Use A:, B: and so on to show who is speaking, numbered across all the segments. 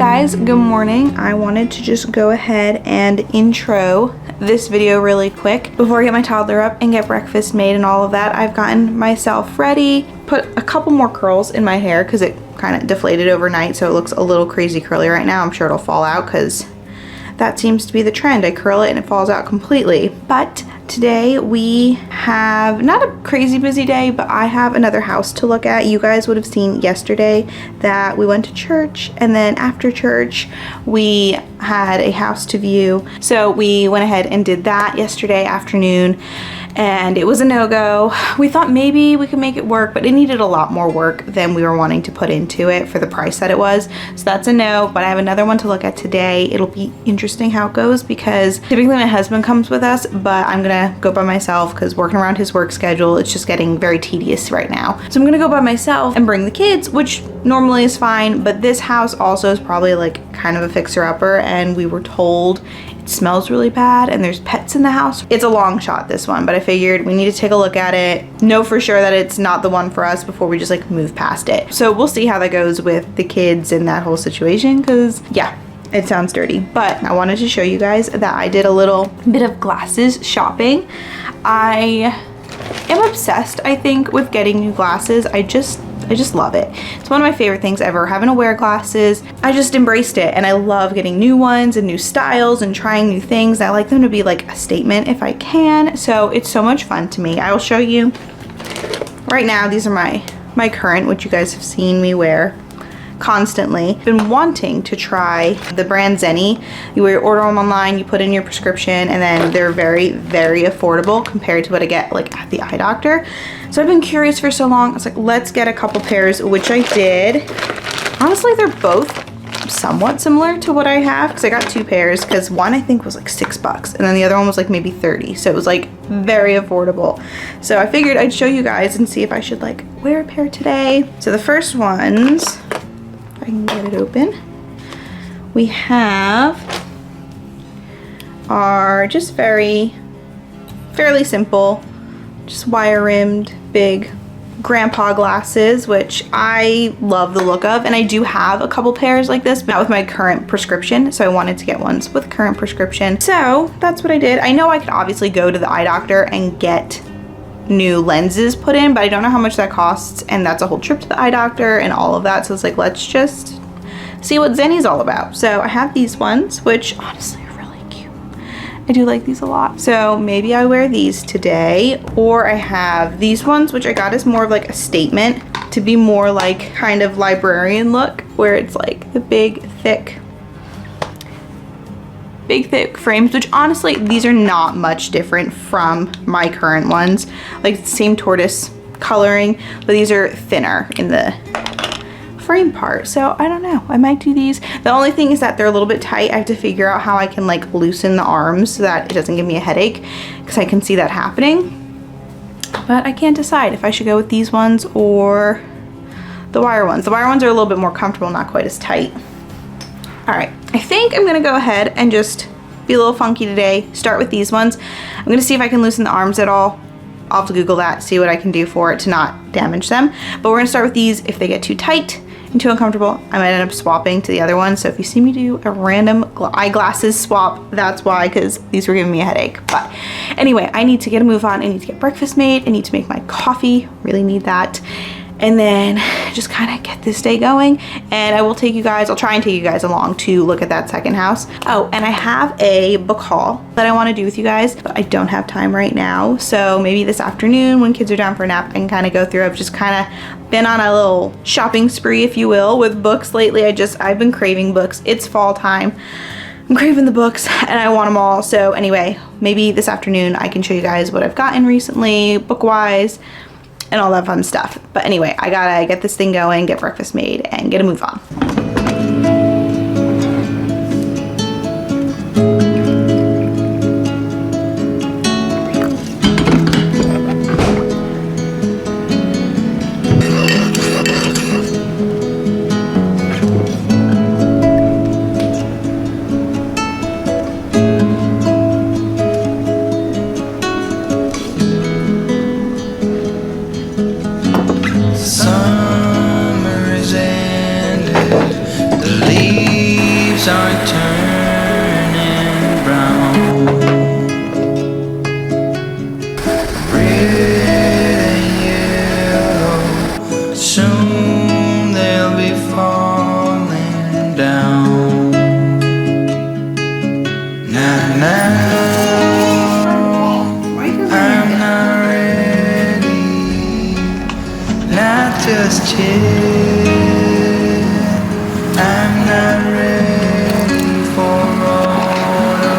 A: guys, good morning. I wanted to just go ahead and intro this video really quick before I get my toddler up and get breakfast made and all of that. I've gotten myself ready, put a couple more curls in my hair because it kind of deflated overnight, so it looks a little crazy curly right now. I'm sure it'll fall out because that seems to be the trend. I curl it and it falls out completely. But today we have not a crazy busy day, but I have another house to look at. You guys would have seen yesterday that we went to church, and then after church we had a house to view. So we went ahead and did that yesterday afternoon, and it was a no-go. We thought maybe we could make it work, but it needed a lot more work than we were wanting to put into it for the price that it was. So that's a no, but I have another one to look at today. It'll be interesting how it goes because typically my husband comes with us, but I'm gonna go by myself because working around his work schedule, it's just getting very tedious right now. So I'm gonna go by myself and bring the kids, which normally is fine, but this house also is probably like kind of a fixer-upper, and we were told it smells really bad and there's pets in the house. It's a long shot, this one, but I figured we need to take a look at it, know for sure that it's not the one for us before we just like move past it. So we'll see how that goes with the kids and that whole situation, because yeah, it sounds dirty. But I wanted to show you guys that I did a little bit of glasses shopping. I am obsessed, I think, with getting new glasses. I just love it. It's one of my favorite things ever, having to wear glasses. I just embraced it, and I love getting new ones and new styles and trying new things. I like them to be like a statement if I can, so it's so much fun to me. I will show you right now. These are my current, which you guys have seen me wear constantly. Been wanting to try the brand Zenni. You order them online, you put in your prescription, and then they're very, very affordable compared to what I get like at the eye doctor. So I've been curious for so long. I was like, let's get a couple pairs, which I did. Honestly, they're both somewhat similar to what I have, because I got two pairs, because one I think was like $6 and then the other one was like maybe 30, so it was like very affordable. So I figured I'd show you guys and see if I should like wear a pair today. So the first ones, if I can get it open, we have are just fairly simple, just wire rimmed big grandpa glasses, which I love the look of, and I do have a couple pairs like this, but not with my current prescription, so I wanted to get ones with current prescription. So that's what I did. I know I could obviously go to the eye doctor and get new lenses put in, but I don't know how much that costs, and that's a whole trip to the eye doctor and all of that. So it's like, let's just see what Zenni's all about. So I have these ones, which honestly are really cute. I do like these a lot. So maybe I wear these today, or I have these ones, which I got as more of like a statement to be more like kind of librarian look, where it's like the big thick frames, which honestly, these are not much different from my current ones. Like same tortoise coloring, but these are thinner in the frame part. So I don't know, I might do these. The only thing is that they're a little bit tight. I have to figure out how I can like loosen the arms so that it doesn't give me a headache, because I can see that happening. But I can't decide if I should go with these ones or the wire ones. The wire ones are a little bit more comfortable, not quite as tight. All right, I think I'm gonna go ahead and just be a little funky today. Start with these ones. I'm gonna see if I can loosen the arms at all. I'll have to Google that, see what I can do for it to not damage them. But we're gonna start with these. If they get too tight and too uncomfortable, I might end up swapping to the other one. So if you see me do a random eyeglasses swap, that's why, because these were giving me a headache. But anyway, I need to get a move on. I need to get breakfast made. I need to make my coffee, really need that. And then just kind of get this day going, and I will take you guys, I'll try and take you guys along to look at that second house. Oh, and I have a book haul that I want to do with you guys, but I don't have time right now. So maybe this afternoon when kids are down for a nap, I can kind of go through. I've just kind of been on a little shopping spree, if you will, with books lately. I've been craving books. It's fall time. I'm craving the books and I want them all. So anyway, maybe this afternoon I can show you guys what I've gotten recently, book-wise, and all that fun stuff. But anyway, I gotta get this thing going, get breakfast made, and get a move on.
B: Summer is ended. start turning brown. Red and yellow, soon they'll be falling down. Now, I'm not ready, not just yet. I'm not ready for autumn.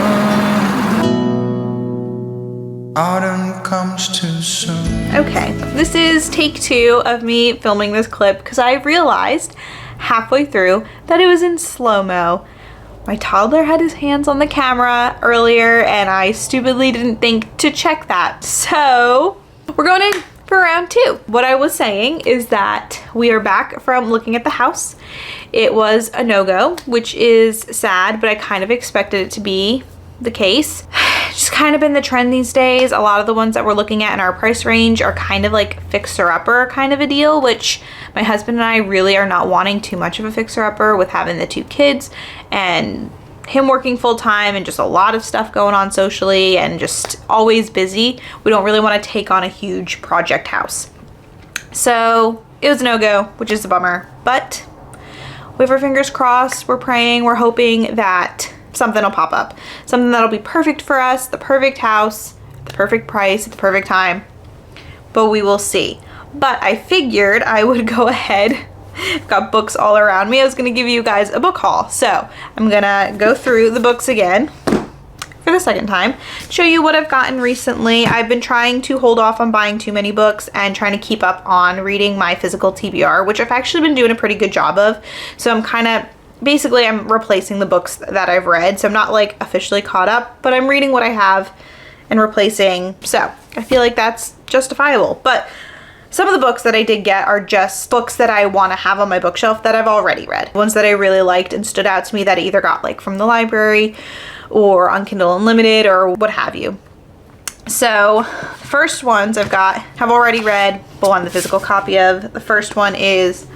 B: Autumn comes too soon.
A: Okay, this is take 2 of me filming this clip because I realized halfway through that it was in slow-mo. My toddler had his hands on the camera earlier and I stupidly didn't think to check that. So we're going in for round 2. What I was saying is that we are back from looking at the house. It was a no-go, which is sad, but I kind of expected it to be the case. It's just kind of been the trend these days. A lot of the ones that we're looking at in our price range are kind of like fixer-upper kind of a deal, which my husband and I really are not wanting too much of a fixer-upper with having the 2 kids and him working full-time and just a lot of stuff going on socially and just always busy. We don't really want to take on a huge project house. So it was a no-go, which is a bummer, but we have our fingers crossed. We're praying, we're hoping that something will pop up. Something that'll be perfect for us, the perfect house, the perfect price, at the perfect time. But we will see. But I figured I would go ahead. I've got books all around me. I was going to give you guys a book haul. So I'm going to go through the books again for the second time, show you what I've gotten recently. I've been trying to hold off on buying too many books and trying to keep up on reading my physical TBR, which I've actually been doing a pretty good job of. So I'm kind of basically I'm replacing the books that I've read. So I'm not like officially caught up, but I'm reading what I have and replacing. So I feel like that's justifiable. But some of the books that I did get are just books that I want to have on my bookshelf that I've already read. Ones that I really liked and stood out to me that I either got like from the library or on Kindle Unlimited or what have you. So the first ones have already read, but one the physical copy of. The first one is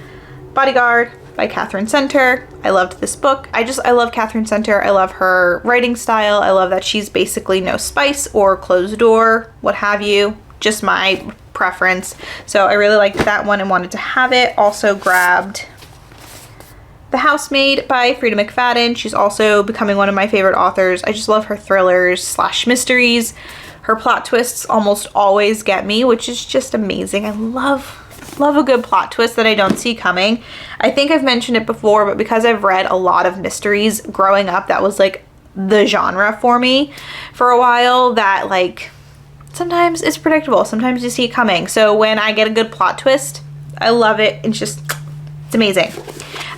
A: Bodyguard by Catherine Center. I loved this book. I love Catherine Center. I love her writing style. I love that she's basically no spice or closed door, what have you. Just my preference. So I really liked that one and wanted to have it. Also grabbed The Housemaid by Frida McFadden. She's also becoming one of my favorite authors. I just love her thrillers / mysteries. Her plot twists almost always get me, which is just amazing. I love a good plot twist that I don't see coming. I think I've mentioned it before, but because I've read a lot of mysteries growing up, that was like the genre for me for a while, that like sometimes it's predictable, sometimes you see it coming. So when I get a good plot twist, I love it. It's amazing.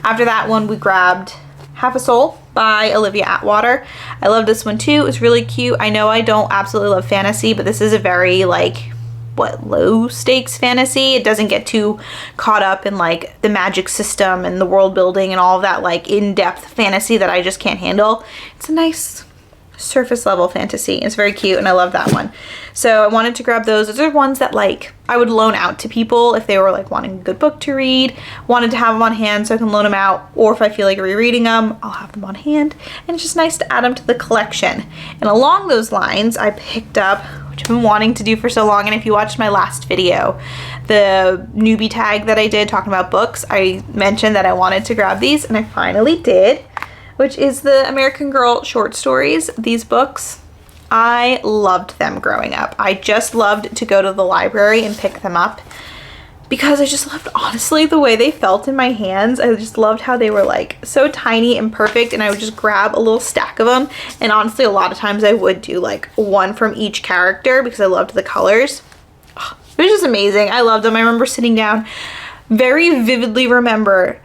A: After that one, we grabbed Half a Soul by Olivia Atwater. I love this one too. It's really cute. I know I don't absolutely love fantasy, but this is a very low stakes fantasy. It doesn't get too caught up in like the magic system and the world building and all of that like in-depth fantasy that I just can't handle. It's a nice surface level fantasy. It's very cute and I love that one. So I wanted to grab those. Those are ones that like I would loan out to people if they were like wanting a good book to read, wanted to have them on hand so I can loan them out, or if I feel like rereading them, I'll have them on hand. And it's just nice to add them to the collection. And along those lines, I picked up, which I've been wanting to do for so long, and if you watched my last video, the newbie tag that I did talking about books, I mentioned that I wanted to grab these and I finally did, which is the American Girl short stories. These books, I loved them growing up. I just loved to go to the library and pick them up because I just loved, honestly, the way they felt in my hands. I just loved how they were like so tiny and perfect, and I would just grab a little stack of them. And honestly, a lot of times I would do like one from each character because I loved the colors. Oh, it was just amazing. I loved them. I remember sitting down, very vividly remember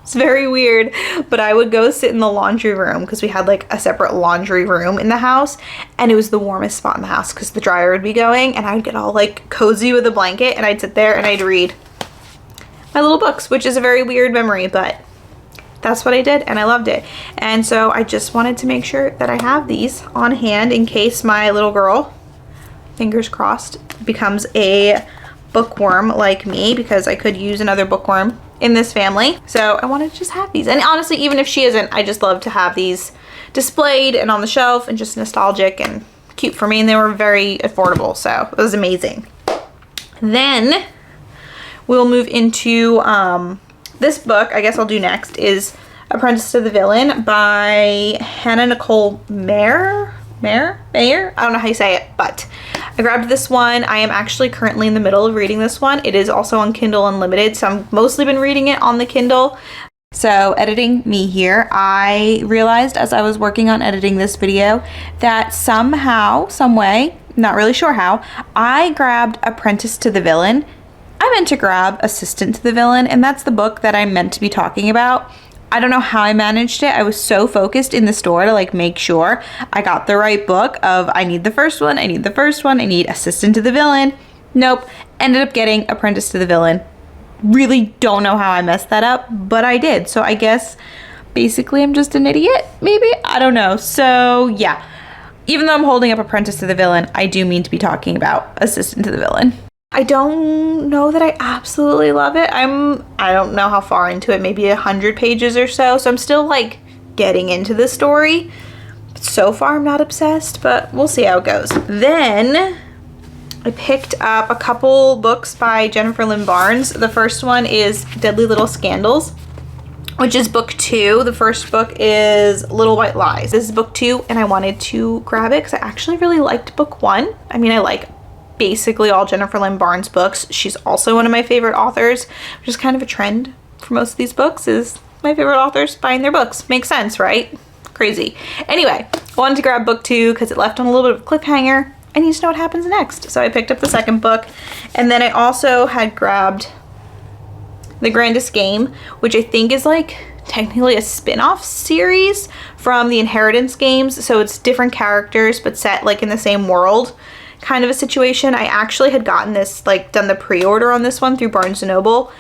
A: it's very weird, but I would go sit in the laundry room because we had like a separate laundry room in the house, and it was the warmest spot in the house because the dryer would be going, and I would get all like cozy with a blanket and I'd sit there and I'd read my little books, which is a very weird memory, but that's what I did and I loved it. And so I just wanted to make sure that I have these on hand in case my little girl, fingers crossed, becomes a bookworm like me, because I could use another bookworm in this family. So I wanted to just have these. And honestly, even if she isn't, I just love to have these displayed and on the shelf and just nostalgic and cute for me. And they were very affordable, so it was amazing. Then we'll move into this book. I guess I'll do next is Apprentice to the Villain by Hannah Nicole Mayer. I don't know how you say it, but I grabbed this one. I am actually currently in the middle of reading this one. It is also on Kindle Unlimited, so I've mostly been reading it on the Kindle. So editing me here, I realized as I was working on editing this video that somehow, some way, not really sure how, I grabbed Apprentice to the Villain. I meant to grab Assistant to the Villain, and that's the book that I'm meant to be talking about. I don't know how I managed it. I was so focused in the store to like make sure I got the right book of I need the first one, I need the first one, I need Assistant to the Villain. Nope, ended up getting Apprentice to the Villain. Really don't know how I messed that up, but I did. So I guess basically I'm just an idiot, maybe? I don't know. So yeah, even though I'm holding up Apprentice to the Villain, I do mean to be talking about Assistant to the Villain. I don't know that I absolutely love it. I don't know how far into it, maybe 100 pages or so. So I'm still like getting into the story. So far I'm not obsessed, but we'll see how it goes. Then I picked up a couple books by Jennifer Lynn Barnes. The first one is Deadly Little Scandals, which is book 2. The first book is Little White Lies. This is book 2, and I wanted to grab it because I actually really liked book 1. I mean, I like basically all Jennifer Lynn Barnes books. She's also one of my favorite authors, which is kind of a trend for most of these books, is my favorite authors buying their books. Makes sense, right? Crazy. Anyway, I wanted to grab book 2 because it left on a little bit of a cliffhanger. I need to know what happens next. So I picked up the second book, and then I also had grabbed The Grandest Game, which I think is like technically a spin-off series from the Inheritance games. So it's different characters, but set like in the same world kind of a situation. I actually had gotten this, like done the pre-order on this one through Barnes & Noble,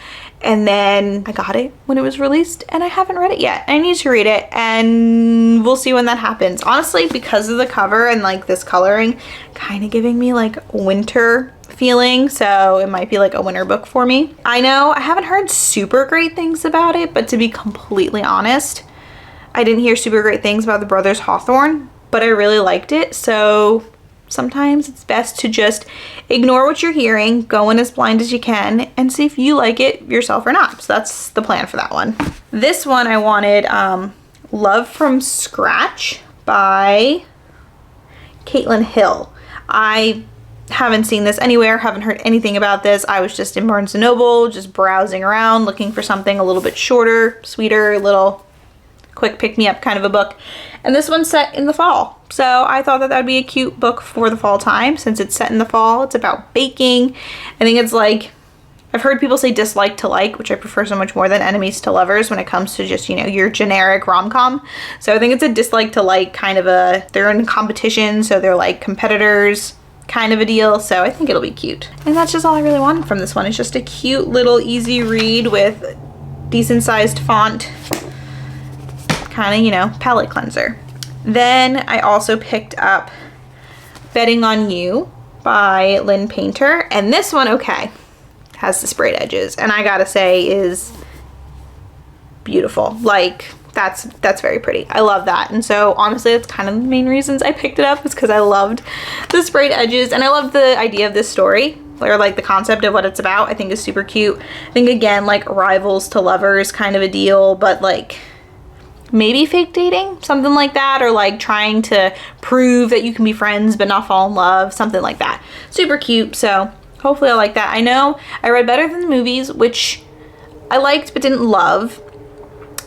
A: and then I got it when it was released, and I haven't read it yet. I need to read it, and we'll see when that happens. Honestly, because of the cover and like this coloring, kind of giving me like winter feeling, so it might be like a winter book for me. I know I haven't heard super great things about it, but to be completely honest, I didn't hear super great things about the Brothers Hawthorne, but I really liked it. So sometimes it's best to just ignore what you're hearing, go in as blind as you can, and see if you like it yourself or not. So that's the plan for that one. This one I wanted Love from Scratch by Caitlin Hill. I haven't seen this anywhere, haven't heard anything about this. I was just in Barnes & Noble, just browsing around, looking for something a little bit shorter, sweeter, a little quick pick-me-up kind of a book. And this one's set in the fall. So I thought that that'd be a cute book for the fall time since it's set in the fall. It's about baking. I think it's like, I've heard people say dislike to like, which I prefer so much more than enemies to lovers when it comes to just, you know, your generic rom-com. So I think it's a dislike to like kind of a, they're in competition, so they're like competitors kind of a deal. So I think it'll be cute. And that's just all I really wanted from this one. It's just a cute little easy read with decent sized font, kind of, you know, palette cleanser. Then I also picked up Betting on You by Lynn Painter. And this one, okay, has the sprayed edges, and I gotta say is beautiful. Like that's very pretty. I love that. And so honestly, that's kind of the main reasons I picked it up, is because I loved the sprayed edges and I love the idea of this story, or like the concept of what it's about. I think is super cute. I think again, like rivals to lovers kind of a deal, but like maybe fake dating, something like that, or like trying to prove that you can be friends but not fall in love, something like that. Super cute. So hopefully I like that. I know I read Better Than the Movies, which I liked but didn't love.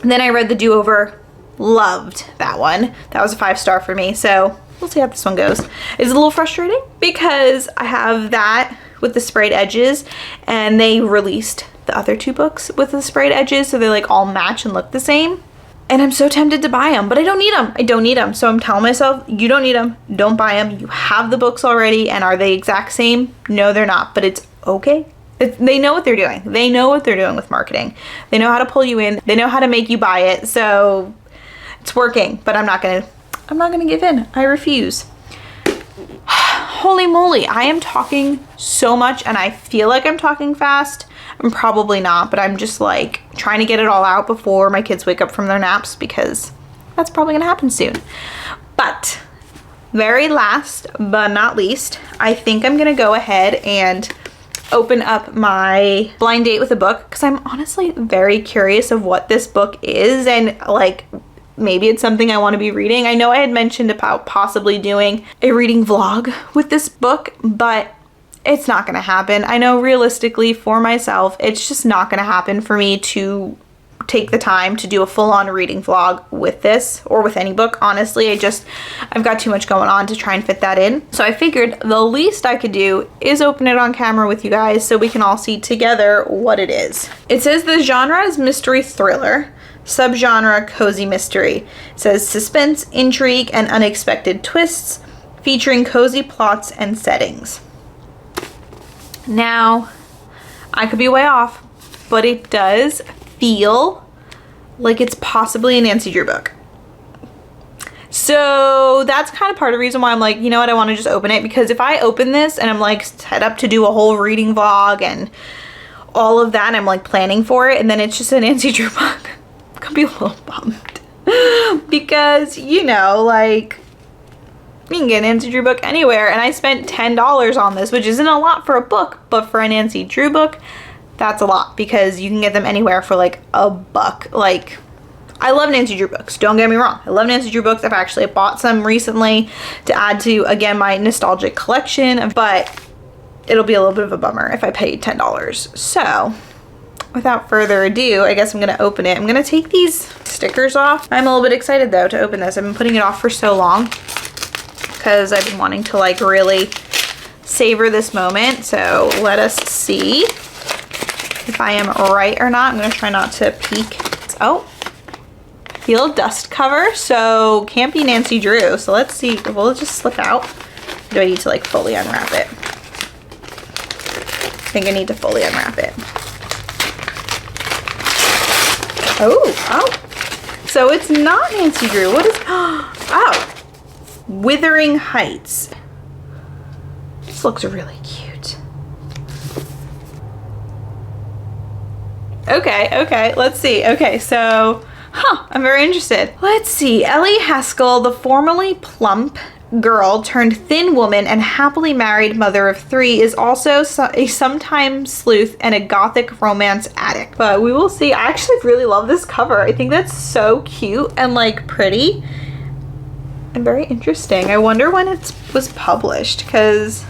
A: And then I read The Do-Over, loved that one. That was a 5-star for me. So we'll see how this one goes. It's a little frustrating because I have that with the sprayed edges, and they released the other 2 books with the sprayed edges, so they like all match and look the same. And I'm so tempted to buy them, but I don't need them. I don't need them. So I'm telling myself, you don't need them. Don't buy them. You have the books already. And are they exact same? No, they're not, but it's okay. They know what they're doing. They know what they're doing with marketing. They know how to pull you in. They know how to make you buy it. So it's working, but I'm not gonna give in. I refuse. Holy moly, I am talking so much and I feel like I'm talking fast. I'm probably not, but I'm just like trying to get it all out before my kids wake up from their naps, because that's probably gonna happen soon. But very last but not least, I think I'm gonna go ahead and open up my blind date with a book, because I'm honestly very curious of what this book is, and like maybe it's something I want to be reading. I know I had mentioned about possibly doing a reading vlog with this book, but it's not gonna happen. I know realistically for myself, it's just not gonna happen for me to take the time to do a full-on reading vlog with this, or with any book. Honestly, I've got too much going on to try and fit that in. So I figured the least I could do is open it on camera with you guys so we can all see together what it is. It says the genre is mystery thriller, subgenre cozy mystery. It says suspense, intrigue, and unexpected twists, featuring cozy plots and settings. Now, I could be way off, but it does feel like it's possibly a Nancy Drew book. So that's kind of part of the reason why I'm like, you know what, I want to just open it, because if I open this and I'm like set up to do a whole reading vlog and all of that, and I'm like planning for it, and then it's just a Nancy Drew book, I'm gonna be a little bummed. Because, you know, like, you can get a Nancy Drew book anywhere, and I spent $10 on this, which isn't a lot for a book, but for a Nancy Drew book, that's a lot, because you can get them anywhere for like $1. Like, I love Nancy Drew books, don't get me wrong. I love Nancy Drew books. I've actually bought some recently to add to, again, my nostalgic collection, but it'll be a little bit of a bummer if I paid $10. So without further ado, I guess I'm gonna open it. I'm gonna take these stickers off. I'm a little bit excited though to open this. I've been putting it off for so long because I've been wanting to like really savor this moment. So let us see if I am right or not. I'm gonna try not to peek. Oh, feel dust cover, so can't be Nancy Drew. So let's see, will it just slip out? Do I need to like fully unwrap it? I think I need to fully unwrap it. Oh, so it's not Nancy Drew. What is, oh, Wuthering Heights. This looks really cute. Okay, let's see. Okay, so, I'm very interested. Let's see. Ellie Haskell, the formerly plump girl turned thin woman and happily married mother of 3, is also a sometime sleuth and a gothic romance addict. But we will see. I actually really love this cover. I think that's so cute and like pretty and very interesting. I wonder when it was published, because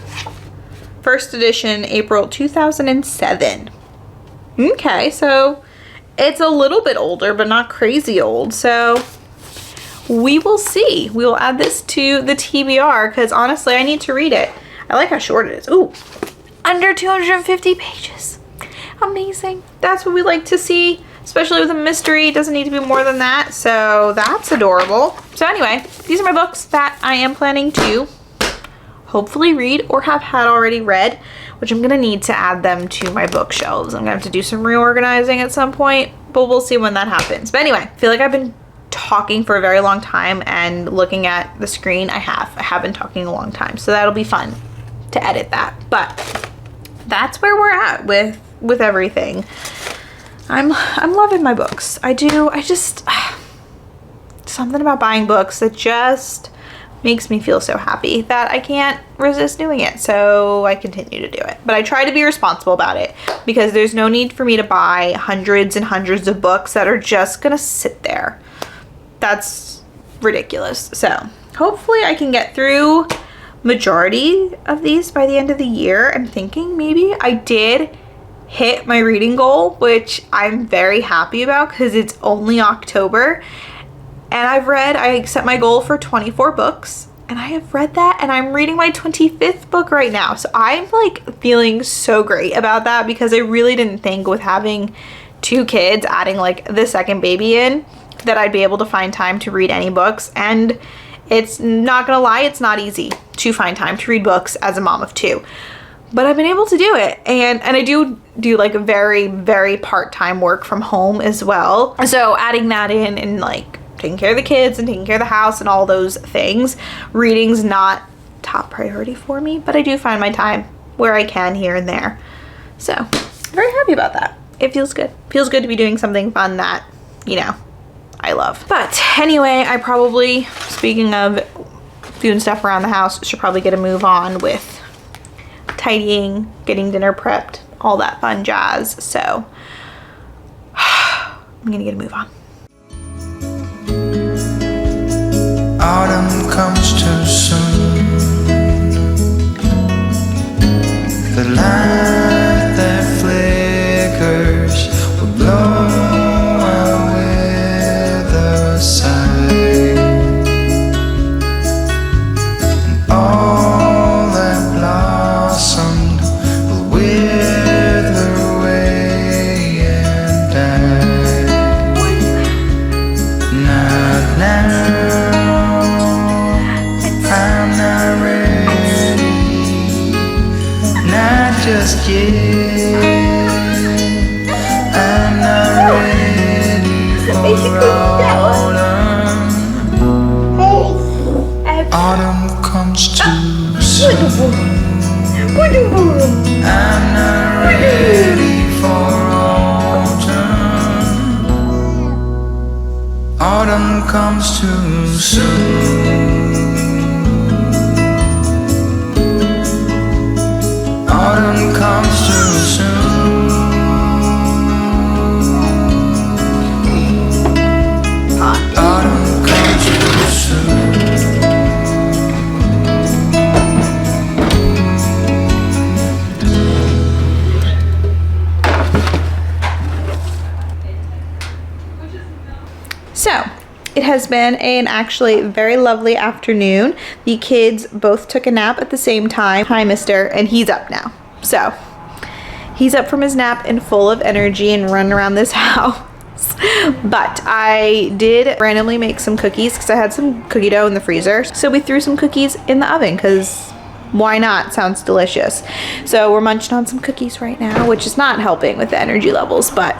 A: first edition April 2007. Okay, so it's a little bit older, but not crazy old. So we will see. We will add this to the TBR, because honestly, I need to read it. I like how short it is. Ooh, under 250 pages. Amazing. That's what we like to see, especially with a mystery. It doesn't need to be more than that. So that's adorable. So anyway, these are my books that I am planning to hopefully read or have had already read, which I'm gonna need to add them to my bookshelves. I'm gonna have to do some reorganizing at some point, but we'll see when that happens. But anyway, I feel like I've been talking for a very long time, and looking at the screen, I have been talking a long time, so that'll be fun to edit that. But that's where we're at with everything. I'm loving my books. I just something about buying books that just makes me feel so happy that I can't resist doing it, so I continue to do it. But I try to be responsible about it, because there's no need for me to buy hundreds and hundreds of books that are just gonna sit there. That's ridiculous. So hopefully I can get through majority of these by the end of the year. I'm thinking maybe I did hit my reading goal, which I'm very happy about, because it's only October. And I set my goal for 24 books, and I have read that, and I'm reading my 25th book right now. So I'm like feeling so great about that, because I really didn't think with having 2 kids, adding like the second baby in, that I'd be able to find time to read any books. And it's not gonna lie, it's not easy to find time to read books as a mom of 2. But I've been able to do it, and I do like a very, very part-time work from home as well. So adding that in and like taking care of the kids and taking care of the house and all those things, reading's not top priority for me, but I do find my time where I can here and there. So very happy about that. it feels good. Feels good to be doing something fun that, you know, I love. But anyway, I probably, speaking of doing stuff around the house, should probably get a move on with tidying, getting dinner prepped, all that fun jazz. So I'm gonna get a move on.
B: Autumn comes too soon. The light that flickers will blow away the sight, and all that blossomed will wither away and die. Not now, I'm not ready, not just yet. I'm not ready for autumn. Autumn comes too soon. I'm not ready for autumn. Autumn comes too soon. Autumn comes too soon. Autumn comes too soon.
A: So it has been an actually very lovely afternoon. The kids both took a nap at the same time. Hi, mister, and he's up now. So he's up from his nap and full of energy and running around this house. But I did randomly make some cookies because I had some cookie dough in the freezer. So we threw some cookies in the oven because why not? Sounds delicious. So we're munching on some cookies right now, which is not helping with the energy levels, but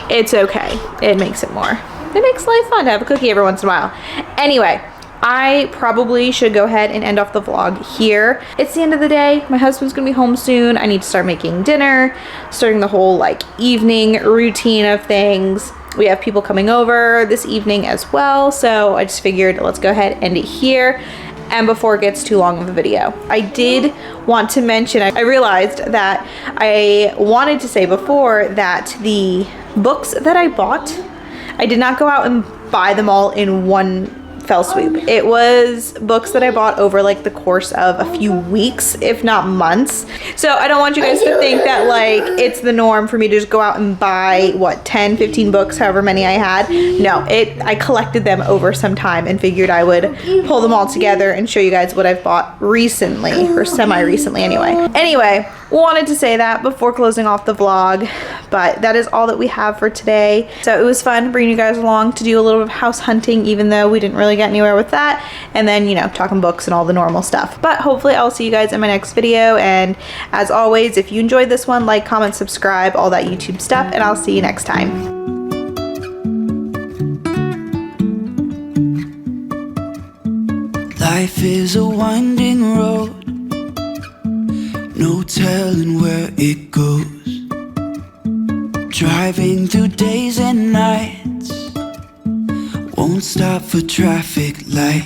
A: it's okay. It makes it more. It makes life fun to have a cookie every once in a while. Anyway, I probably should go ahead and end off the vlog here. It's the end of the day. My husband's gonna be home soon. I need to start making dinner, starting the whole like evening routine of things. We have people coming over this evening as well. So I just figured let's go ahead and end it here. And before it gets too long of a video, I did want to mention, I realized that I wanted to say before that the books that I bought, I did not go out and buy them all in one fell swoop. It was books that I bought over like the course of a few weeks, if not months. So I don't want you guys to think that like it's the norm for me to just go out and buy what, 10, 15 books, however many I had. No, I collected them over some time and figured I would pull them all together and show you guys what I've bought recently, or semi-recently anyway. Anyway, wanted to say that before closing off the vlog, but that is all that we have for today. So it was fun bringing you guys along to do a little bit of house hunting, even though we didn't really get anywhere with that, and then, you know, talking books and all the normal stuff. But hopefully I'll see you guys in my next video, and as always, if you enjoyed this one, like, comment, subscribe, all that YouTube stuff, and I'll see you next time.
B: Life is a winding road, no telling where it goes. Driving through days and nights, won't stop for traffic lights.